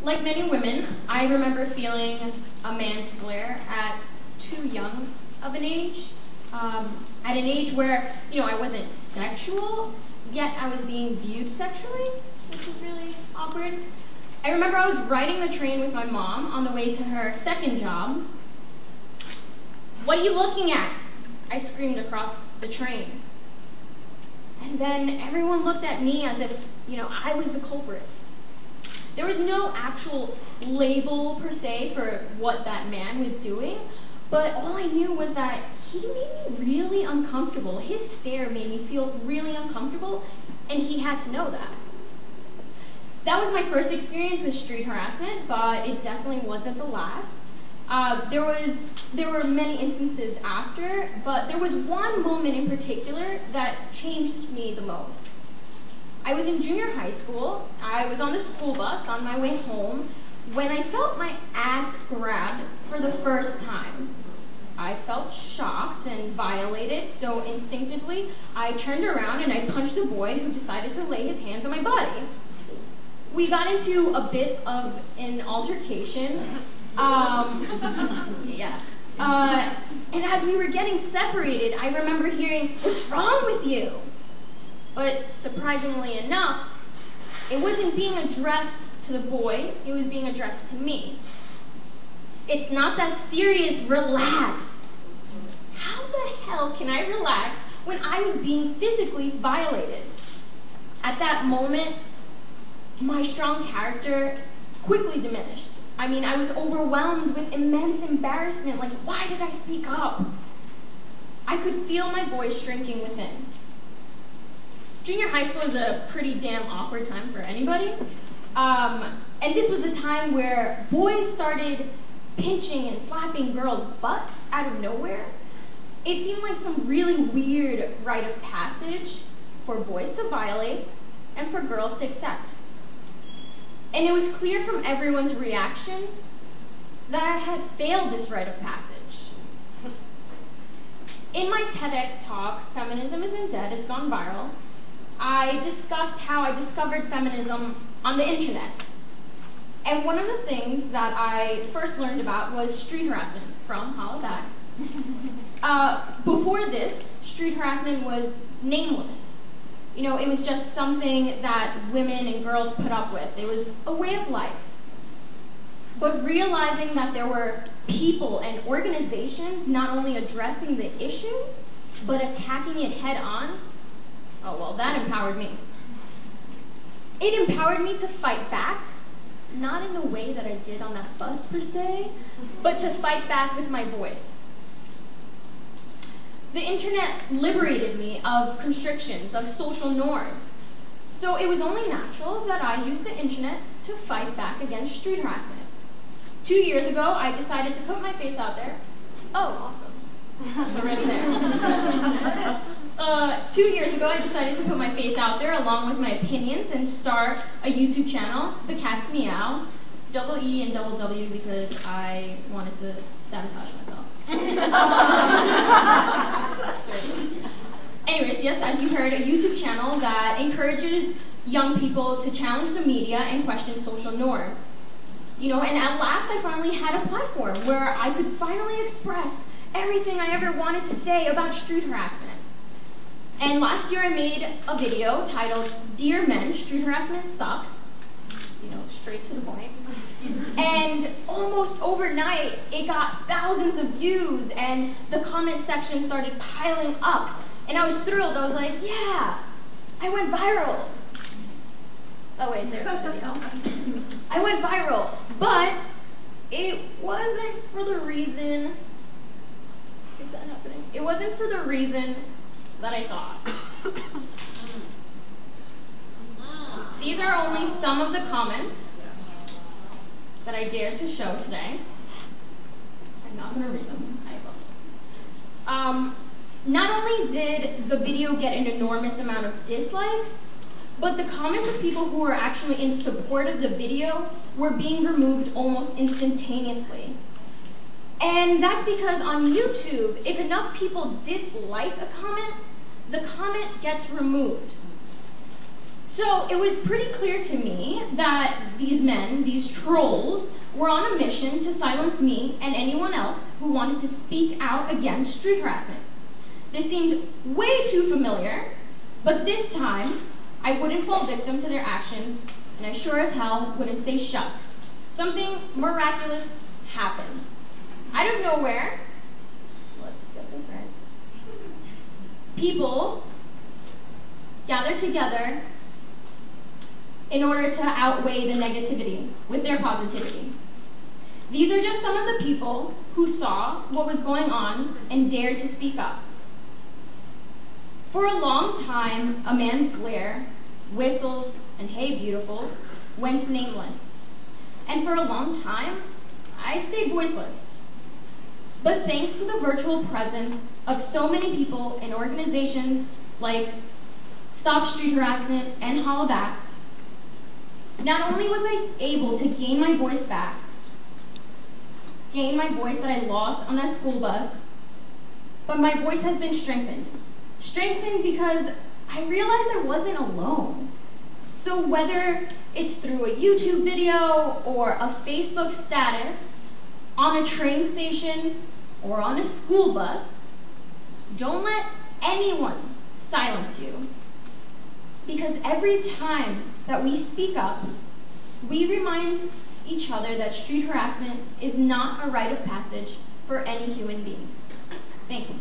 Like many women, I remember feeling a man's glare at too young of an age. At an age where, I wasn't sexual, yet I was being viewed sexually, which was really awkward. I remember I was riding the train with my mom on the way to her second job. "What are you looking at?" I screamed across the train. And then everyone looked at me as if, I was the culprit. There was no actual label per se for what that man was doing, but all I knew was that he made me really uncomfortable. His stare made me feel really uncomfortable, and he had to know that. That was my first experience with street harassment, but it definitely wasn't the last. There were many instances after, but there was one moment in particular that changed me the most. I was in junior high school. I was on the school bus on my way home when I felt my ass grabbed for the first time. I felt shocked and violated, so instinctively I turned around and I punched the boy who decided to lay his hands on my body. We got into a bit of an altercation. And as we were getting separated, I remember hearing, "What's wrong with you?" But surprisingly enough, it wasn't being addressed to the boy, it was being addressed to me. "It's not that serious, relax." How the hell can I relax when I was being physically violated? At that moment, my strong character quickly diminished. I was overwhelmed with immense embarrassment, like, why did I speak up? I could feel my voice shrinking within. Junior high school is a pretty damn awkward time for anybody. And this was a time where boys started pinching and slapping girls' butts out of nowhere. It seemed like some really weird rite of passage for boys to violate and for girls to accept. And it was clear from everyone's reaction that I had failed this rite of passage. In my TEDx talk, "Feminism Isn't Dead, It's Gone Viral," I discussed how I discovered feminism on the internet. And one of the things that I first learned about was street harassment from HOLLArev. Before this, street harassment was nameless. It was just something that women and girls put up with. It was a way of life. But realizing that there were people and organizations not only addressing the issue, but attacking it head on, that empowered me. It empowered me to fight back, not in the way that I did on that bus per se, but to fight back with my voice. The internet liberated me of constrictions, of social norms. So it was only natural that I used the internet to fight back against street harassment. 2 years ago, I decided to put my face out there. Oh, awesome. It's already there. 2 years ago, I decided to put my face out there along with my opinions and start a YouTube channel, TheeKatsMeoww, double E and double W because I wanted to sabotage myself. Anyways, yes, as you heard, a YouTube channel that encourages young people to challenge the media and question social norms. And at last I finally had a platform where I could finally express everything I ever wanted to say about street harassment. And last year I made a video titled, "Dear Men, Street Harassment Sucks." Straight to the point. And almost overnight, it got thousands of views and the comment section started piling up. And I was thrilled. I was like, yeah, I went viral. Oh wait, there's the video. I went viral, but it wasn't for the reason, is that happening? It wasn't for the reason that I thought. These are only some of the comments that I dare to show today. I'm not going to read them. I apologize. Not only did the video get an enormous amount of dislikes, but the comments of people who were actually in support of the video were being removed almost instantaneously. And that's because on YouTube, if enough people dislike a comment, the comment gets removed. So it was pretty clear to me that these men, these trolls, were on a mission to silence me and anyone else who wanted to speak out against street harassment. This seemed way too familiar, but this time I wouldn't fall victim to their actions, and I sure as hell wouldn't stay shut. Something miraculous happened. Out of nowhere, let's get this right, people gathered together in order to outweigh the negativity with their positivity. These are just some of the people who saw what was going on and dared to speak up. For a long time, a man's glare, whistles, and hey beautifuls went nameless. And for a long time, I stayed voiceless. But thanks to the virtual presence of so many people and organizations like Stop Street Harassment and HOLLA, not only was I able to gain my voice back, gain my voice that I lost on that school bus, but my voice has been strengthened. Strengthened because I realized I wasn't alone. So whether it's through a YouTube video or a Facebook status, on a train station, or on a school bus, don't let anyone silence you. Because every time that we speak up, we remind each other that street harassment is not a rite of passage for any human being. Thank you.